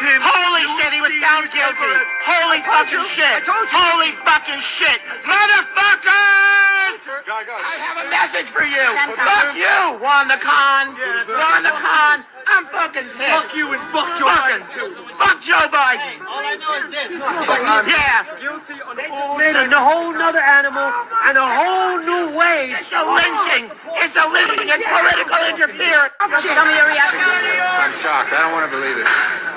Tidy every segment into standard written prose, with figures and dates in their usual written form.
him. Holy shit, he was found guilty. Holy fucking shit. Holy fucking shit. Motherfuckers! I have a message for you. Fuck you, Juan the Con. Juan the Con. I'm fucking pissed. Fuck you and fuck Joe Biden. Fuck Joe Biden. All I know is this. Yeah. Guilty on made a whole nother animal and a whole new way. It's a lynching. It's a lynching. It's political interference. Tell me your reaction. I'm shocked. I don't want to believe it.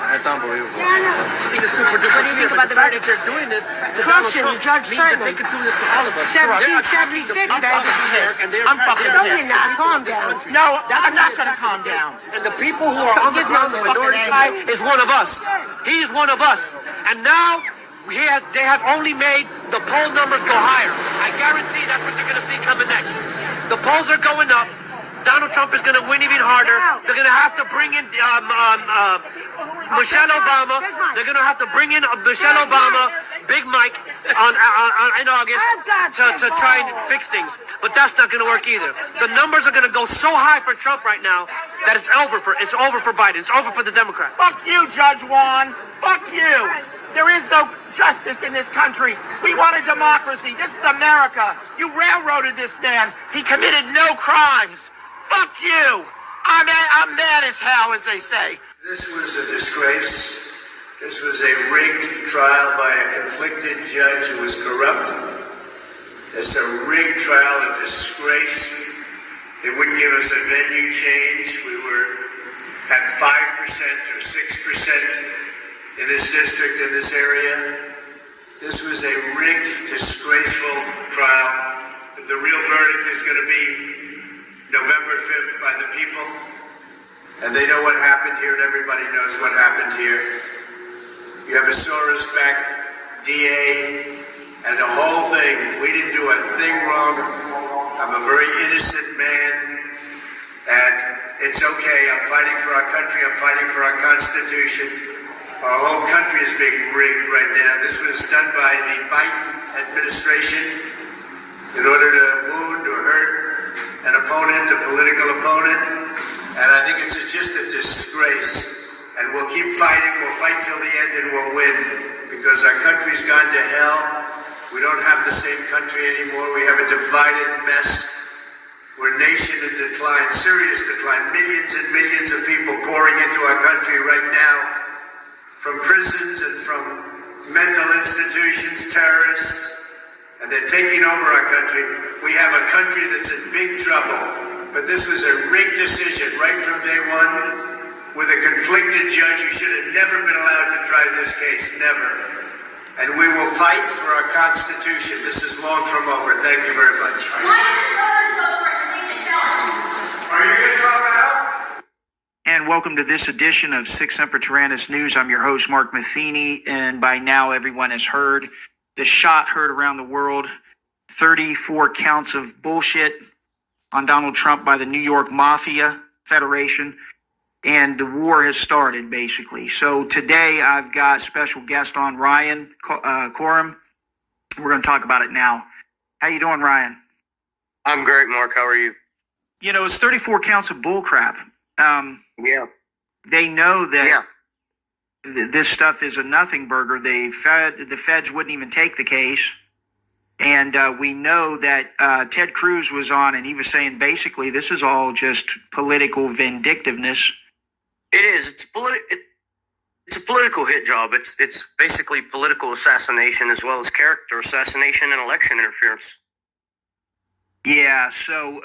That's unbelievable. I think it's super different. What do you think about the verdict? They're doing this. Corruption, Judge means that Thurman. they could do this to all of us. 1776, I'm baby. fucking pissed. I'm fucking No, pissed. you're not. Calm down. No, I'm not going to calm down. And the people who are on the ground, the minority guy, is one of us. He's one of us. And now they have only made the poll numbers go higher. I guarantee that's what you're going to see coming next. The polls are going up. Donald Trump is going to win even harder. They're going to have to bring in Michelle Obama. They're going to have to bring in Michelle Obama, Big Mike, in August to try and fix things. But that's not going to work either. The numbers are going to go so high for Trump right now that it's over for Biden. It's over for the Democrats. Fuck you, Judge Juan. Fuck you. There is no justice in this country. We want a democracy. This is America. You railroaded this man. He committed no crimes. Fuck you. I'm mad as hell, as they say. This was a disgrace. This was a rigged trial by a conflicted judge who was corrupt. It's a rigged trial, a disgrace. They wouldn't give us a venue change. We were at 5% or 6% in this district, in this area. This was a rigged, disgraceful trial. The real verdict is going to be November 5th by the people. And they know what happened here, and everybody knows what happened here. You have a Soros-backed DA, and the whole thing, we didn't do a thing wrong. I'm a very innocent man, and it's okay. I'm fighting for our country. I'm fighting for our Constitution. Our whole country is being rigged right now. This was done by the Biden administration in order to wound or hurt an opponent, a political opponent. And I think it's just a disgrace. And we'll keep fighting. We'll fight till the end and we'll win. Because our country's gone to hell. We don't have the same country anymore. We have a divided mess. We're a nation in decline, serious decline. Millions and millions of people pouring into our country right now. From prisons and from mental institutions, terrorists. And they're taking over our country. We have a country that's in big trouble. But this was a rigged decision right from day one with a conflicted judge who should have never been allowed to try this case, never. And we will fight for our Constitution. This is long from over. Thank you very much. Why should voters vote for convicted felons? Are you going to talk about? And welcome to this edition of Six Semper Tyrannis News. I'm your host, Mark Matheny, and by now everyone has heard the shot heard around the world, 34 counts of bullshit on Donald Trump by the New York Mafia Federation, and the war has started, basically. So today I've got special guest on, Ryan Coram. We're going to talk about it now. How you doing, Ryan? I'm great, Mark. How are you? You know, it's 34 counts of bullcrap. Yeah. They know that this stuff is a nothing burger. The feds wouldn't even take the case. And we know that Ted Cruz was on, and he was saying basically this is all just political vindictiveness. It is. It's a political hit job. It's basically political assassination as well as character assassination and election interference. Yeah. So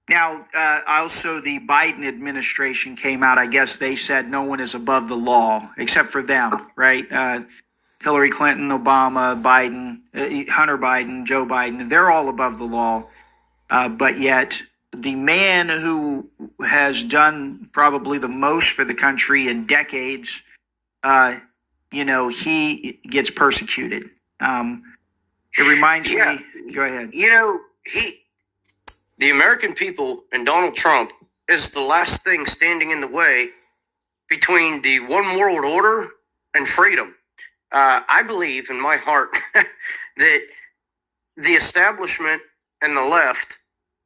now also the Biden administration came out. I guess they said no one is above the law except for them, right? Hillary Clinton, Obama, Biden, Hunter Biden, Joe Biden, they're all above the law. But yet the man who has done probably the most for the country in decades, he gets persecuted. It reminds me, go ahead. The American people and Donald Trump is the last thing standing in the way between the one world order and freedom. I believe in my heart that the establishment and the left,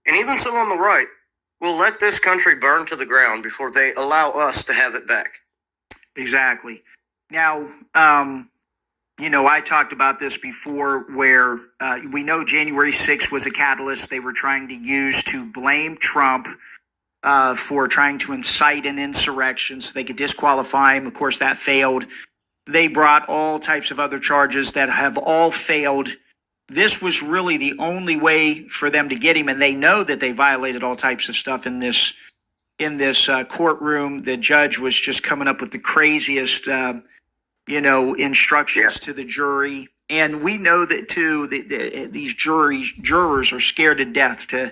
and even some on the right, will let this country burn to the ground before they allow us to have it back. Exactly. Now, I talked about this before where we know January 6th was a catalyst they were trying to use to blame Trump for trying to incite an insurrection so they could disqualify him. Of course, that failed. They brought all types of other charges that have all failed. This was really the only way for them to get him, and they know that they violated all types of stuff in this courtroom. The judge was just coming up with the craziest, instructions to the jury. And we know that, too, these jurors are scared to death to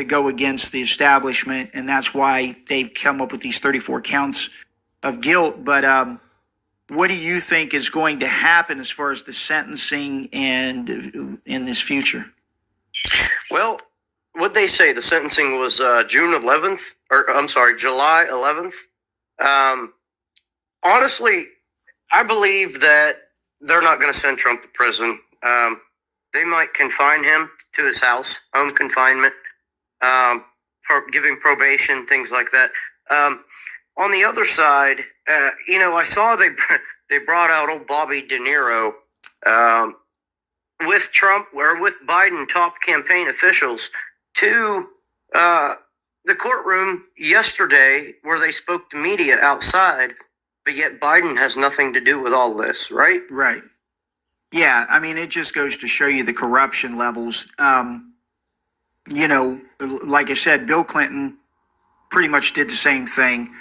go against the establishment, and that's why they've come up with these 34 counts of guilt. But what do you think is going to happen as far as the sentencing and in this future? Well, what they say, the sentencing was July 11th. Honestly, I believe that they're not going to send Trump to prison. They might confine him to his house, home confinement, giving probation, things like that. On the other side, I saw they brought out old Bobby De Niro with Trump or with Biden top campaign officials to the courtroom yesterday where they spoke to media outside, but yet Biden has nothing to do with all this, right? Right. Yeah, I mean, it just goes to show you the corruption levels. Like I said, Bill Clinton pretty much did the same thing.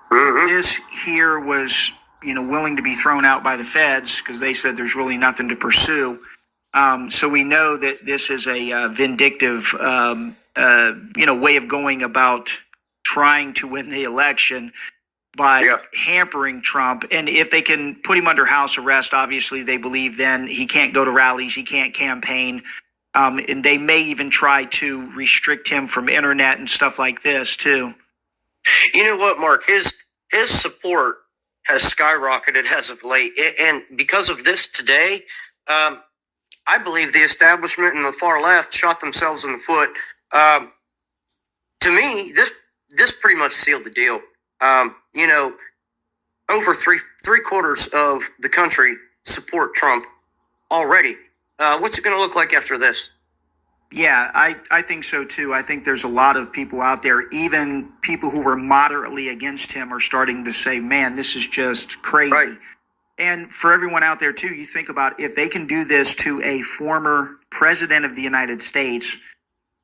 Mm-hmm. This here was, willing to be thrown out by the feds because they said there's really nothing to pursue. So we know that this is a vindictive, way of going about trying to win the election by hampering Trump. And if they can put him under house arrest, obviously they believe then he can't go to rallies, he can't campaign. And they may even try to restrict him from internet and stuff like this too. You know what, Mark? His support has skyrocketed as of late, and because of this today, I believe the establishment and the far left shot themselves in the foot. To me, this pretty much sealed the deal. Over three quarters of the country support Trump already. What's it going to look like after this? Yeah, I think so too. I think there's a lot of people out there, even people who were moderately against him are starting to say, man, this is just crazy. Right. And for everyone out there too, you think about if they can do this to a former president of the United States,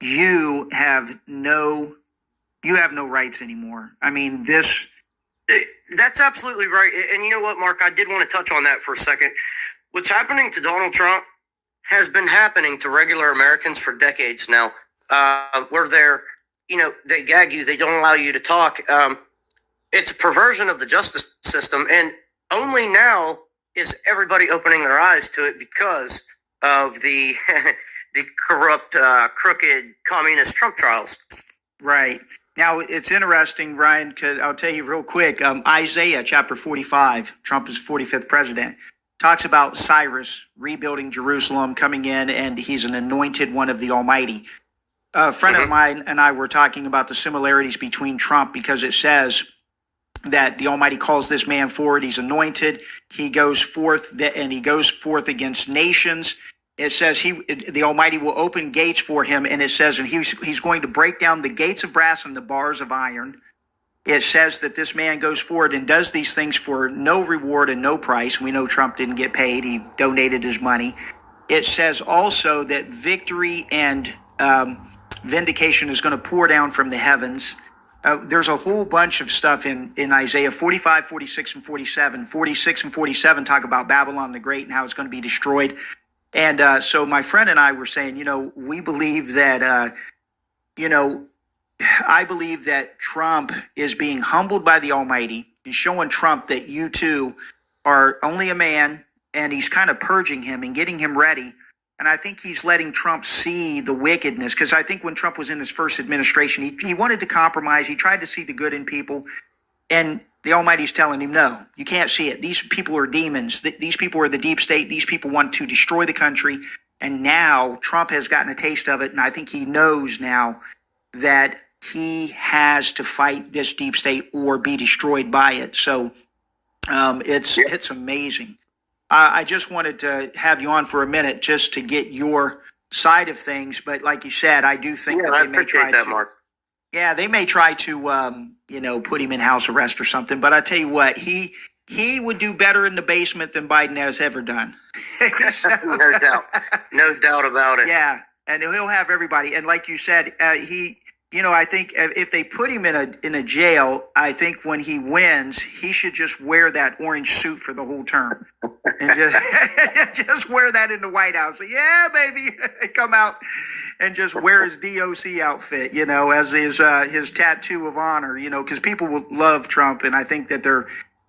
you have no rights anymore. I mean, that's absolutely right. And you know what, Mark, I did want to touch on that for a second. What's happening to Donald Trump has been happening to regular Americans for decades now, where they gag you, they don't allow you to talk. It's a perversion of the justice system, and only now is everybody opening their eyes to it because of the the corrupt, crooked, communist Trump trials. Right. Now, it's interesting, Ryan, because I'll tell you real quick, Isaiah chapter 45, Trump is 45th president, talks about Cyrus rebuilding Jerusalem, coming in, and he's an anointed one of the Almighty. A friend of mine and I were talking about the similarities between Trump because it says that the Almighty calls this man forward. He's anointed. He goes forth against nations. It says the Almighty will open gates for him, and it says, and he's going to break down the gates of brass and the bars of iron. It says that this man goes forward and does these things for no reward and no price. We know Trump didn't get paid. He donated his money. It says also that victory and vindication is going to pour down from the heavens. There's a whole bunch of stuff in Isaiah 45, 46, and 47. 46 and 47 talk about Babylon the Great and how it's going to be destroyed. And so my friend and I were saying, we believe that, I believe that Trump is being humbled by the Almighty and showing Trump that you too are only a man, and he's kind of purging him and getting him ready. And I think he's letting Trump see the wickedness, because I think when Trump was in his first administration, he wanted to compromise. He tried to see the good in people. And the Almighty's telling him, no, you can't see it. These people are demons. These people are the deep state. These people want to destroy the country. And now Trump has gotten a taste of it. And I think he knows now that he has to fight this deep state or be destroyed by it. So It's amazing. I just wanted to have you on for a minute just to get your side of things. But like you said, I do think that I they may try appreciate that, to. Mark. Yeah, they may try to, put him in house arrest or something. But I tell you what, he would do better in the basement than Biden has ever done. No doubt. No doubt about it. Yeah, and he'll have everybody. And like you said, I think if they put him in a jail, I think when he wins, he should just wear that orange suit for the whole term, and just wear that in the White House. So, yeah, baby, come out and just wear his DOC outfit, as his tattoo of honor, because people will love Trump, and I think that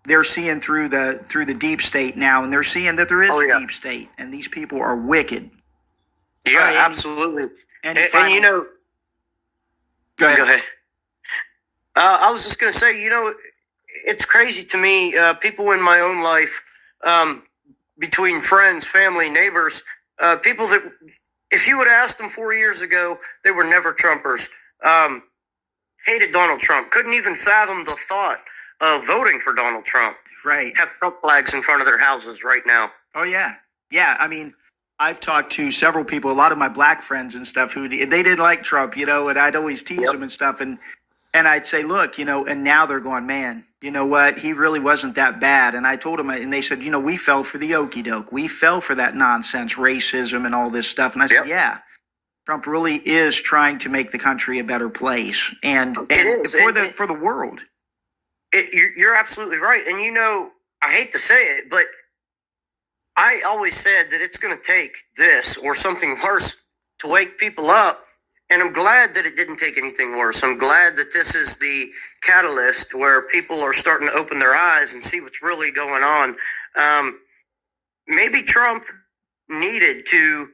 they're seeing through the deep state now, and they're seeing that there is a deep state, and these people are wicked. Yeah, absolutely. And Go ahead. I was just going to say, it's crazy to me. People in my own life, between friends, family, neighbors, people that, if you would have asked them 4 years ago, they were never Trumpers. Hated Donald Trump. Couldn't even fathom the thought of voting for Donald Trump. Right. Have Trump flags in front of their houses right now. Oh, yeah. Yeah, I mean, I've talked to several people, a lot of my black friends and stuff, who they didn't like Trump, and I'd always tease them and stuff. And I'd say, look, and now they're going, man, you know what? He really wasn't that bad. And I told them, and they said, we fell for the okie doke. We fell for that nonsense, racism and all this stuff. And I said, yeah, Trump really is trying to make the country a better place and for the world. You're absolutely right. And, I hate to say it, but I always said that it's going to take this or something worse to wake people up. And I'm glad that it didn't take anything worse. I'm glad that this is the catalyst where people are starting to open their eyes and see what's really going on. Maybe Trump needed to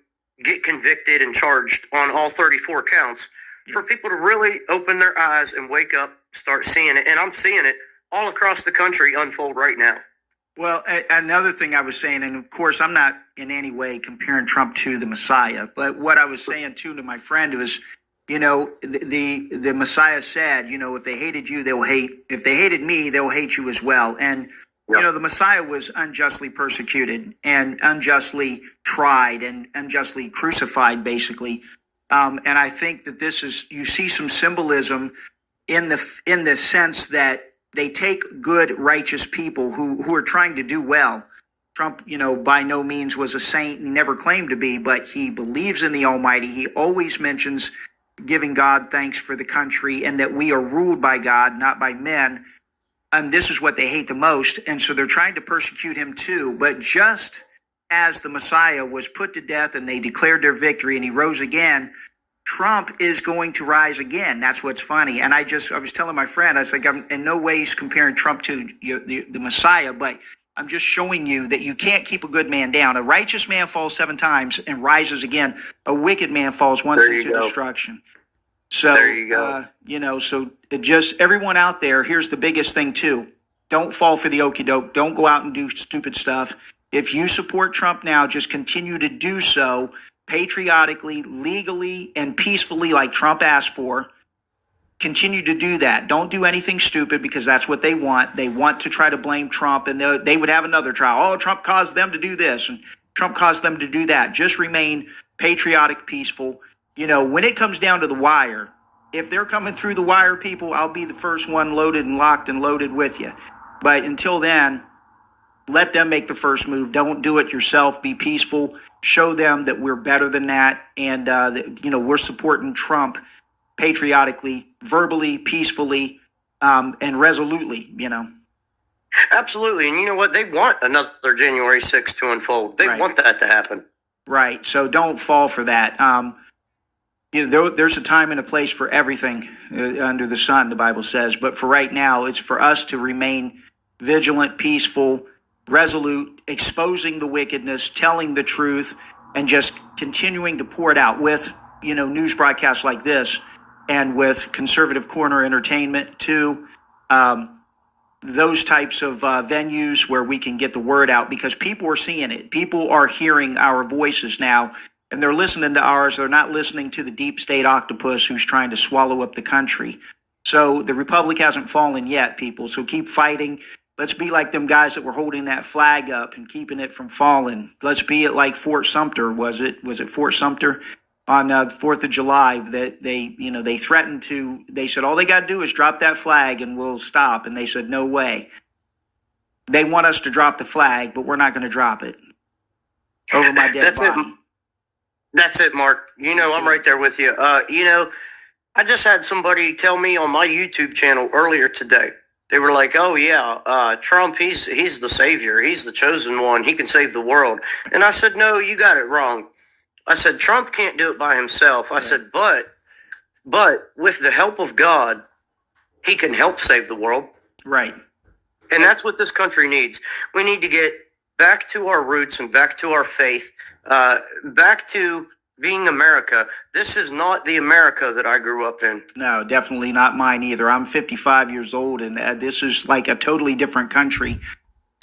get convicted and charged on all 34 counts for people to really open their eyes and wake up, start seeing it. And I'm seeing it all across the country unfold right now. Well, another thing I was saying, and of course, I'm not in any way comparing Trump to the Messiah, but what I was saying too to my friend was, the Messiah said, if they hated you, if they hated me, they'll hate you as well. And, the Messiah was unjustly persecuted and unjustly tried and unjustly crucified, basically. And I think that you see some symbolism in the sense that they take good, righteous people who are trying to do well. Trump, by no means was a saint. He never claimed to be, but he believes in the Almighty. He always mentions giving God thanks for the country and that we are ruled by God, not by men. And this is what they hate the most. And so they're trying to persecute him too. But just as the Messiah was put to death and they declared their victory and he rose again, Trump is going to rise again. That's what's funny. And I was telling my friend, I was like, I'm in no ways comparing Trump to the Messiah, but I'm just showing you that you can't keep a good man down. A righteous man falls 7 times and rises again. A wicked man falls once into destruction. So, there you go. So just everyone out there, here's the biggest thing too. Don't fall for the okie doke. Don't go out and do stupid stuff. If you support Trump now, just continue to do so patriotically, legally, and peacefully like Trump asked for. Continue to do that. Don't do anything stupid because that's what they want. They want to try to blame Trump, and they would have another trial. Oh, Trump caused them to do this, and Trump caused them to do that. Just remain patriotic, peaceful. When it comes down to the wire, if they're coming through the wire, people, I'll be the first one loaded and locked and loaded with you. But until then, let them make the first move. Don't do it yourself. Be peaceful. Show them that we're better than that, and we're supporting Trump patriotically, verbally, peacefully, and resolutely. Absolutely, and you know what? They want another January 6th to unfold. They want that to happen. Right. So don't fall for that. There's a time and a place for everything under the sun, the Bible says. But for right now, it's for us to remain vigilant, peaceful, resolute, exposing the wickedness, telling the truth, and just continuing to pour it out with, news broadcasts like this and with Conservative Corner Entertainment too. Those types of venues where we can get the word out because people are seeing it. People are hearing our voices now and they're listening to ours. They're not listening to the deep state octopus who's trying to swallow up the country. So the republic hasn't fallen yet, people. So keep fighting. Let's be like them guys that were holding that flag up and keeping it from falling. Let's be it like Fort Sumter. Was it Fort Sumter on the 4th of July that they threatened to, they said, all they got to do is drop that flag and we'll stop. And they said, no way. They want us to drop the flag, but we're not going to drop it over my dead body. That's it, Mark. I'm right there with you. I just had somebody tell me on my YouTube channel earlier today. They were like, "Oh yeah, Trump, he's the savior. He's the chosen one. He can save the world." And I said, "No, you got it wrong." I said, "Trump can't do it by himself." I said, "But with the help of God, he can help save the world." Right. And that's what this country needs. We need to get back to our roots and back to our faith, back to being America. This is not the America that I grew up in. No, definitely not mine either. I'm 55 years old, and this is like a totally different country.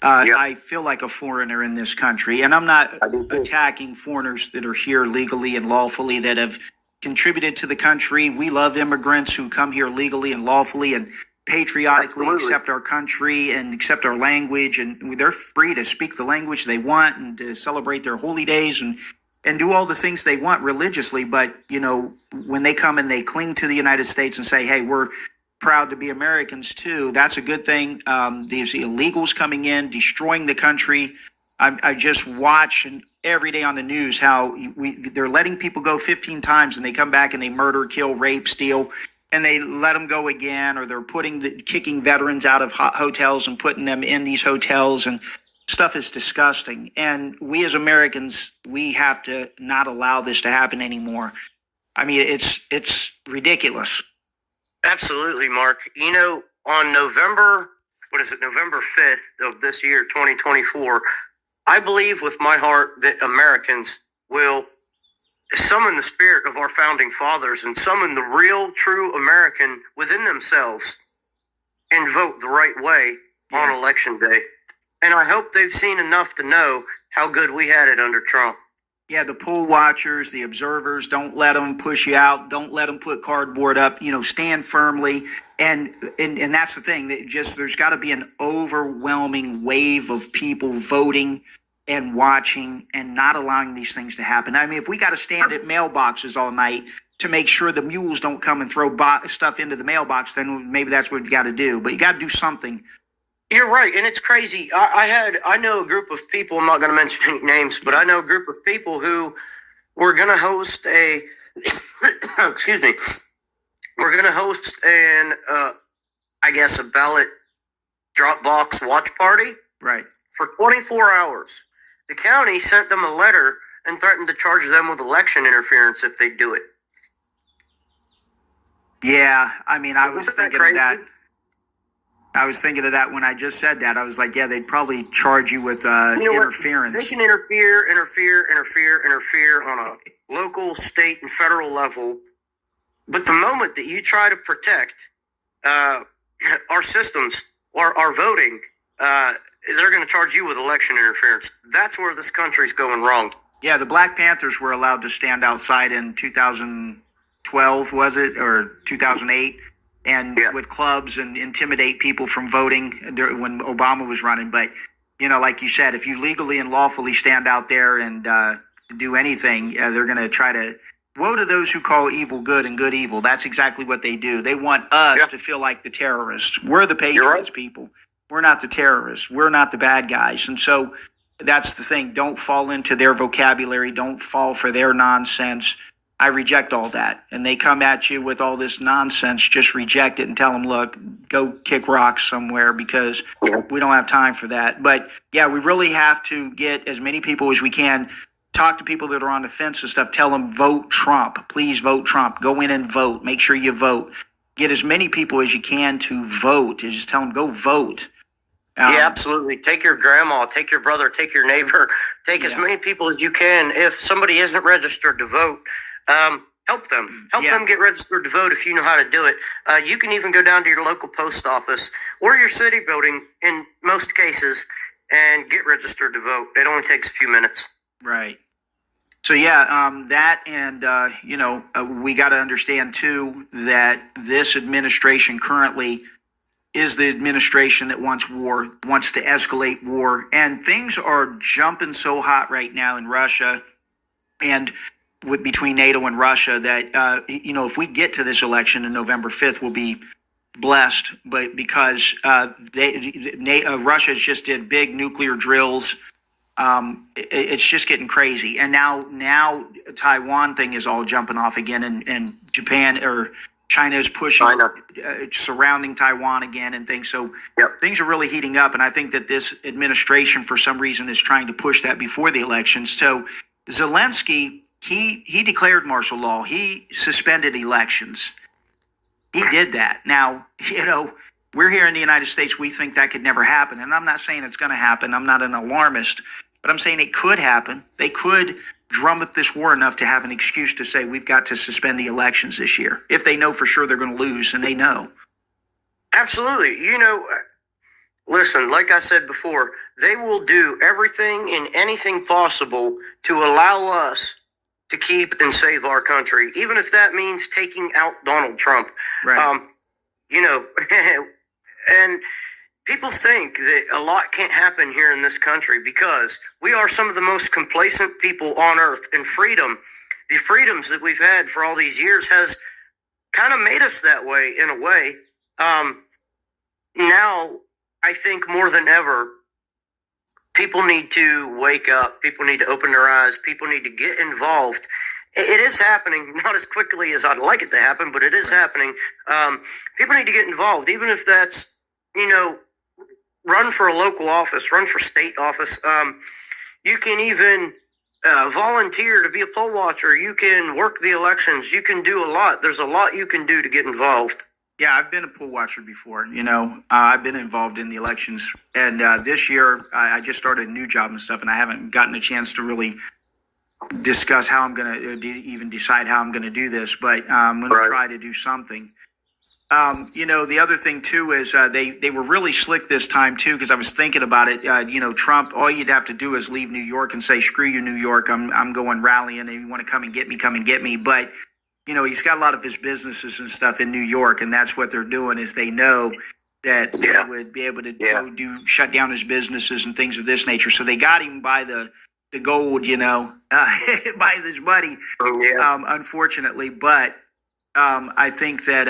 I feel like a foreigner in this country, and I'm not attacking foreigners that are here legally and lawfully that have contributed to the country. We love immigrants who come here legally and lawfully and patriotically accept our country and accept our language, and they're free to speak the language they want and to celebrate their holy days and do all the things they want religiously. But when they come and they cling to the United States and say, hey, we're proud to be Americans too, that's a good thing. These illegals coming in, destroying the country. I just watch every day on the news how they're letting people go 15 times and they come back and they murder, kill, rape, steal, and they let them go again, or they're kicking veterans out of hotels and putting them in these hotels, and stuff is disgusting. And we as Americans, we have to not allow this to happen anymore. I mean, it's ridiculous. Absolutely, Mark. On November 5th of this year, 2024, I believe with my heart that Americans will summon the spirit of our founding fathers and summon the real, true American within themselves and vote the right way on election day. And I hope they've seen enough to know how good we had it under Trump. Yeah, the poll watchers, the observers, don't let them push you out. Don't let them put cardboard up. Stand firmly. And that's the thing. There's got to be an overwhelming wave of people voting and watching and not allowing these things to happen. I mean, if we got to stand at mailboxes all night to make sure the mules don't come and throw stuff into the mailbox, then maybe that's what you got to do. But you got to do something. You're right, and it's crazy. I know a group of people, I'm not going to mention any names, but I know a group of people who were going to host a, excuse me, we're going to host a ballot drop box watch party. Right. For 24 hours. The county sent them a letter and threatened to charge them with election interference if they do it. Yeah, I mean, I was thinking of that. crazy? I was thinking of that when I just said that. I was like, yeah, they'd probably charge you with interference. They can interfere on a local, state, and federal level. But the moment that you try to protect our systems or our voting, they're going to charge you with election interference. That's where this country's going wrong. Yeah, the Black Panthers were allowed to stand outside in 2012, was it, or 2008, and with clubs and intimidate people from voting when Obama was running. But, like you said, if you legally and lawfully stand out there and do anything, they're going to try to, woe to those who call evil good and good evil. That's exactly what they do. They want us to feel like the terrorists. We're the patriots, people. We're not the terrorists. We're not the bad guys. And so that's the thing. Don't fall into their vocabulary. Don't fall for their nonsense. I reject all that. And they come at you with all this nonsense. Just reject it and tell them, look, go kick rocks somewhere, because we don't have time for that. But yeah, we really have to get as many people as we can. Talk to people that are on the fence and stuff. Tell them, vote Trump. Please vote Trump. Go in and vote. Make sure you vote. Get as many people as you can to vote. Just tell them, go vote. Yeah, absolutely. Take your grandma, take your brother, take your neighbor, take as many people as you can. If somebody isn't registered to vote, help them. Help them get registered to vote if you know how to do it. You can even go down to your local post office or your city building in most cases and get registered to vote. It only takes a few minutes. Right. So that and we got to understand too that this administration currently is the administration that wants war, wants to escalate war. And things are jumping so hot right now in Russia and between NATO and Russia that, if we get to this election on November 5th, we'll be blessed. But because Russia just did big nuclear drills, it's just getting crazy. And now Taiwan thing is all jumping off again, and Japan or China is pushing, surrounding Taiwan again and things. So things are really heating up. And I think that this administration, for some reason, is trying to push that before the elections. So Zelensky, he declared martial law. He suspended elections. He did that. Now, we're here in the United States. We think that could never happen. And I'm not saying it's going to happen. I'm not an alarmist, but I'm saying it could happen. They could drum up this war enough to have an excuse to say we've got to suspend the elections this year if they know for sure they're going to lose, and they know. Absolutely. Listen, like I said before, they will do everything and anything possible to allow us to keep and save our country, even if that means taking out Donald Trump. Right. And people think that a lot can't happen here in this country because we are some of the most complacent people on earth, and the freedoms that we've had for all these years has kind of made us that way in a way. Now, I think more than ever, people need to wake up. People need to open their eyes. People need to get involved. It is happening, not as quickly as I'd like it to happen, but it is happening. People need to get involved, even if that's, run for a local office, run for state office. You can even volunteer to be a poll watcher. You can work the elections. You can do a lot. There's a lot you can do to get involved. Yeah, I've been a poll watcher before. I've been involved in the elections. And this year, I just started a new job and stuff, and I haven't gotten a chance to really discuss how I'm going to even decide how I'm going to do this. But I'm going to try to do something. The other thing, too, is they were really slick this time, too, because I was thinking about it. Trump, all you'd have to do is leave New York and say, screw you, New York. I'm going rallying, and you want to come and get me, come and get me. But he's got a lot of his businesses and stuff in New York, and that's what they're doing is they know that they would be able to go shut down his businesses and things of this nature. So they got him by the gold, by his money, unfortunately. But I think that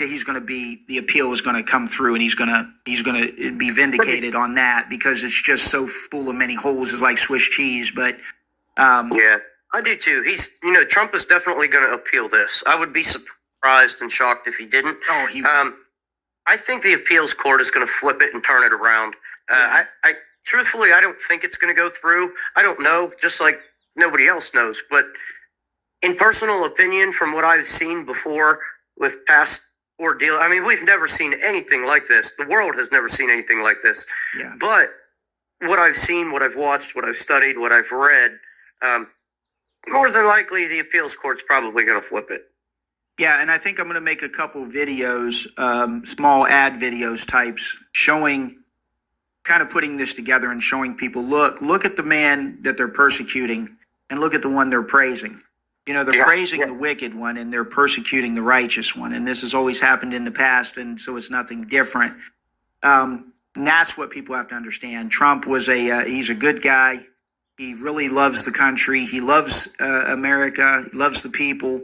he's going to be, the appeal is going to come through, and he's going to be vindicated on that because it's just so full of many holes. It's like Swiss cheese. But I do too. Trump is definitely going to appeal this. I would be surprised and shocked if he didn't. I think the appeals court is going to flip it and turn it around. Truthfully, I don't think it's going to go through. I don't know, just like nobody else knows. But in personal opinion, from what I've seen before with past ordeal, we've never seen anything like this. The world has never seen anything like this. Yeah. But what I've seen, what I've watched, what I've studied, what I've read, more than likely, the appeals court's probably going to flip it. Yeah, and I think I'm going to make a couple videos, small ad videos types, showing, kind of putting this together and showing people, look at the man that they're persecuting and look at the one they're praising. They're praising the wicked one and they're persecuting the righteous one. And this has always happened in the past, and so it's nothing different. And that's what people have to understand. Trump was he's a good guy. He really loves the country. He loves America. He loves the people.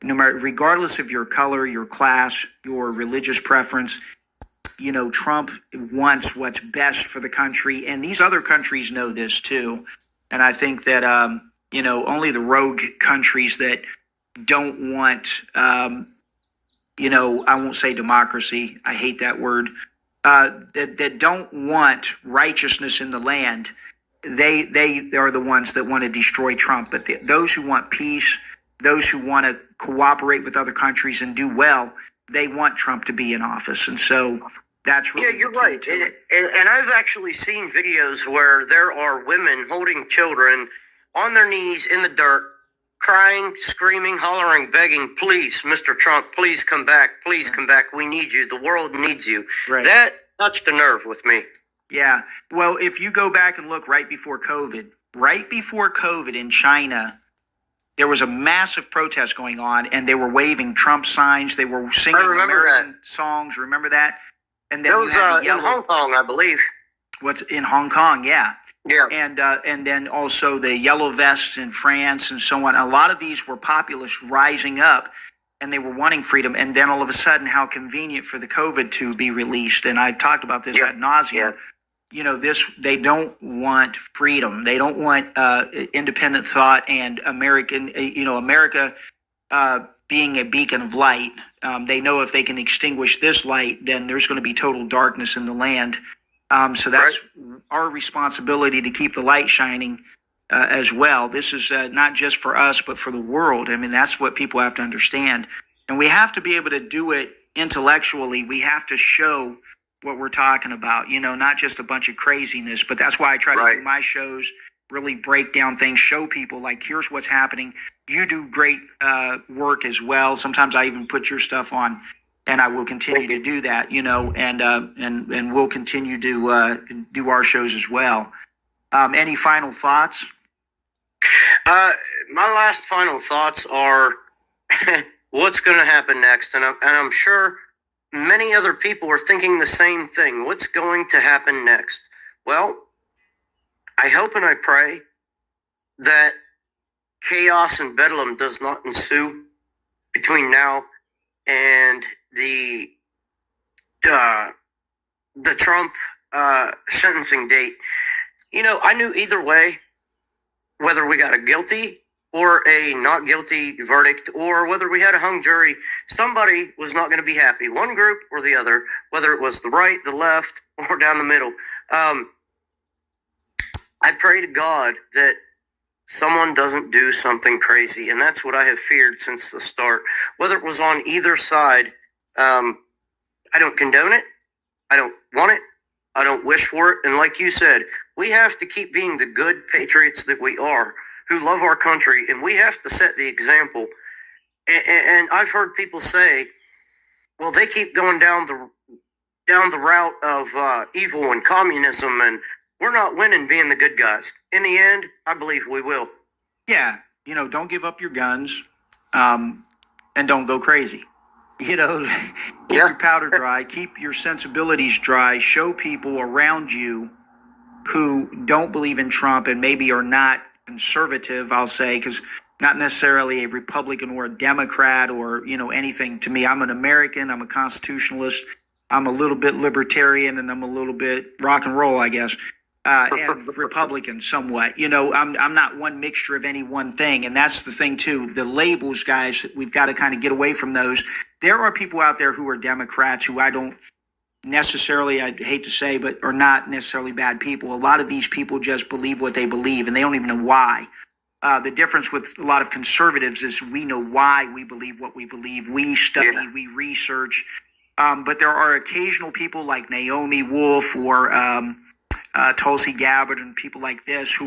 Regardless of your color, your class, your religious preference, Trump wants what's best for the country. And these other countries know this too. And I think that, only the rogue countries that don't want, I won't say democracy. I hate that word. That don't want righteousness in the land. They are the ones that want to destroy Trump. But those who want peace, those who want to cooperate with other countries and do well, they want Trump to be in office. And so that's really you're right. And I've actually seen videos where there are women holding children on their knees in the dirt, crying, screaming, hollering, begging, please, Mr. Trump, please come back. Please come back. We need you. The world needs you. Right. That touched a nerve with me. Yeah. Well, if you go back and look right before COVID in China, there was a massive protest going on, and they were waving Trump signs. They were singing American songs. Remember that? And then That was in Hong Kong, I believe. What's in Hong Kong? Yeah. Yeah. And then also the yellow vests in France and so on. A lot of these were populists rising up, and they were wanting freedom. And then all of a sudden, how convenient for the COVID to be released. And I've talked about this ad nauseum. Yeah. You know, they don't want freedom. They don't want independent thought and America being a beacon of light. They know if they can extinguish this light, then there's going to be total darkness in the land. So that's our responsibility to keep the light shining as well. This is not just for us, but for the world. I mean, that's what people have to understand. And we have to be able to do it intellectually. We have to show what we're talking about, not just a bunch of craziness. But that's why I try to do my shows, really break down things, show people like, here's what's happening. You do great work as well. Sometimes I even put your stuff on, and I will continue to do that, and we'll continue to do our shows as well. Any final thoughts? My last final thoughts are what's going to happen next, and I'm sure many other people are thinking the same thing. What's going to happen next? Well, I hope and I pray that chaos and bedlam does not ensue between now and the Trump sentencing date. I knew either way, whether we got a guilty or a not guilty verdict, or whether we had a hung jury, somebody was not going to be happy, one group or the other, whether it was the right, the left, or down the middle. I pray to God that someone doesn't do something crazy, and that's what I have feared since the start. Whether it was on either side, I don't condone it, I don't want it, I don't wish for it, and like you said, we have to keep being the good patriots that we are, who love our country, and we have to set the example. And I've heard people say, well, they keep going down the route of evil and communism, and we're not winning being the good guys. In the end, I believe we will. Yeah, don't give up your guns, and don't go crazy. Keep your powder dry, keep your sensibilities dry, show people around you who don't believe in Trump and maybe are not conservative, I'll say, because not necessarily a Republican or a Democrat or, anything. To me, I'm an American, I'm a constitutionalist, I'm a little bit libertarian, and I'm a little bit rock and roll, I guess, and Republican somewhat. I'm not one mixture of any one thing, and that's the thing, too. The labels, guys, we've got to kind of get away from those. There are people out there who are Democrats who I don't necessarily, I hate to say, but are not necessarily bad people. A lot of these people just believe what they believe, and they don't even know why. The difference with a lot of conservatives is we know why we believe what we believe. We study, we research. But there are occasional people like Naomi Wolf or Tulsi Gabbard and people like this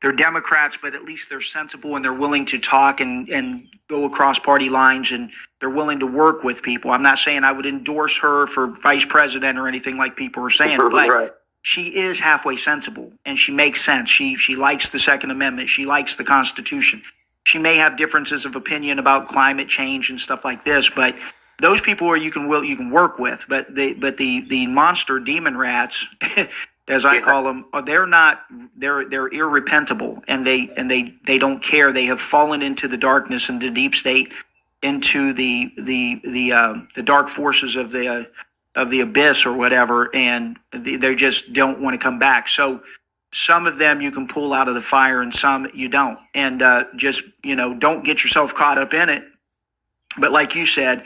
they're Democrats, but at least they're sensible and they're willing to talk and go across party lines, and they're willing to work with people. I'm not saying I would endorse her for vice president or anything like people are saying, but she is halfway sensible and she makes sense. She likes the Second Amendment. She likes the Constitution. She may have differences of opinion about climate change and stuff like this, but those people you can work with. But the monster demon rats, as I call them, they're irrepentable, and they don't care. They have fallen into the darkness and the deep state, into the dark forces of the abyss or whatever, and they just don't want to come back. So some of them you can pull out of the fire, and some you don't. And don't get yourself caught up in it. But like you said,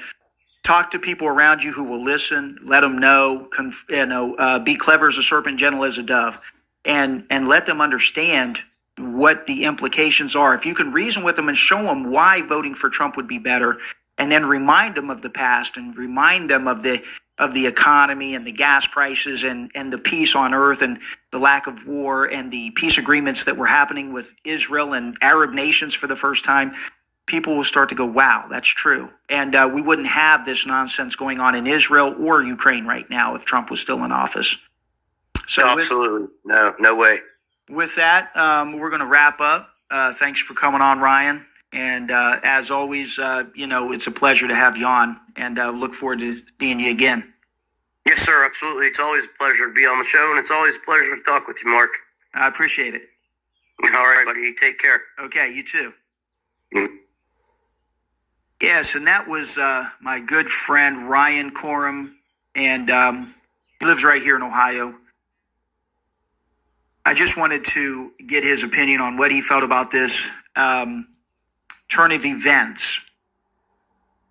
talk to people around you who will listen. Let them know. Be clever as a serpent, gentle as a dove, and let them understand what the implications are. If you can reason with them and show them why voting for Trump would be better, and then remind them of the past and remind them of the economy and the gas prices and the peace on earth and the lack of war and the peace agreements that were happening with Israel and Arab nations for the first time, people will start to go, wow, that's true. And we wouldn't have this nonsense going on in Israel or Ukraine right now if Trump was still in office. So absolutely. No way. With that, we're going to wrap up. Thanks for coming on, Ryan. And as always, it's a pleasure to have you on, and look forward to seeing you again. Yes, sir, absolutely. It's always a pleasure to be on the show, and it's always a pleasure to talk with you, Mark. I appreciate it. All right, buddy. Take care. Okay, you too. Mm. Yes, and that was my good friend Ryan Coram, and he lives right here in Ohio. I just wanted to get his opinion on what he felt about this turn of events.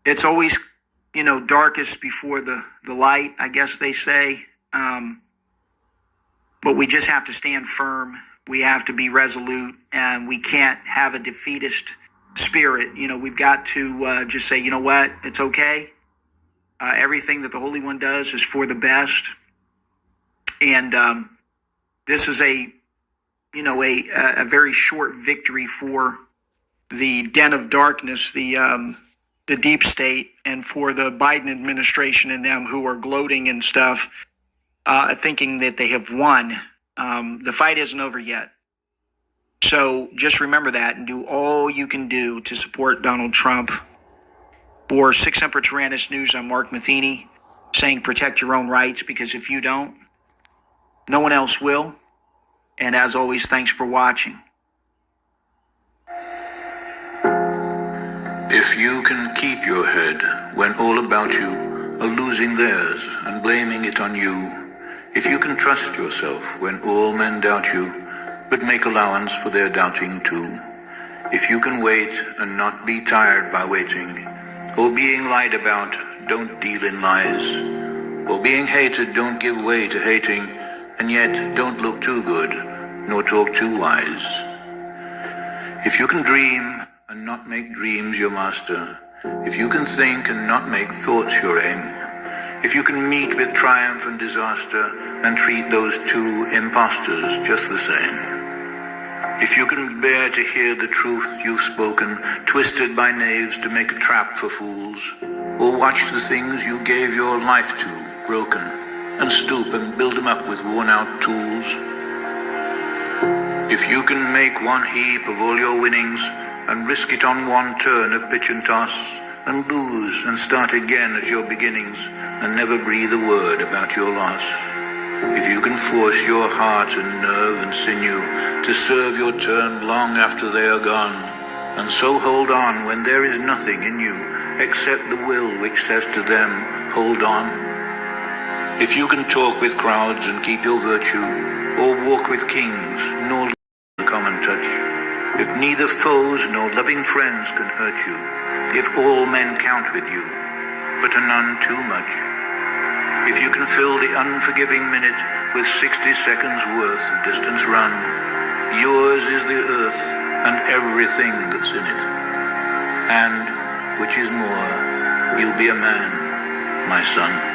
It's always, darkest before the light, I guess they say. But we just have to stand firm. We have to be resolute, and we can't have a defeatist spirit. We've got to just say, you know what, it's okay. Everything that the Holy One does is for the best. And this is a very short victory for the den of darkness, the deep state, and for the Biden administration and them who are gloating and stuff, thinking that they have won. The fight isn't over yet. So just remember that and do all you can do to support Donald Trump. For Sic Semper Tyrannis News, I'm Mark Matheny, saying protect your own rights, because if you don't, no one else will. And as always, thanks for watching. If you can keep your head when all about you are losing theirs and blaming it on you, if you can trust yourself when all men doubt you, but make allowance for their doubting too, if you can wait and not be tired by waiting, or being lied about, don't deal in lies, or being hated, don't give way to hating, and yet don't look too good, nor talk too wise. If you can dream and not make dreams your master, if you can think and not make thoughts your aim, if you can meet with triumph and disaster and treat those two impostors just the same, if you can bear to hear the truth you've spoken, twisted by knaves to make a trap for fools, or watch the things you gave your life to broken, and stoop and build them up with worn-out tools, if you can make one heap of all your winnings and risk it on one turn of pitch and toss, and lose and start again at your beginnings, and never breathe a word about your loss, if you can force your heart and nerve and sinew to serve your turn long after they are gone, and so hold on when there is nothing in you except the will which says to them, hold on, if you can talk with crowds and keep your virtue, or walk with kings, nor common touch, if neither foes nor loving friends can hurt you, if all men count with you, but are none too much, if you can fill the unforgiving minute with 60 seconds worth of distance run, yours is the earth and everything that's in it. And, which is more, you'll be a man, my son.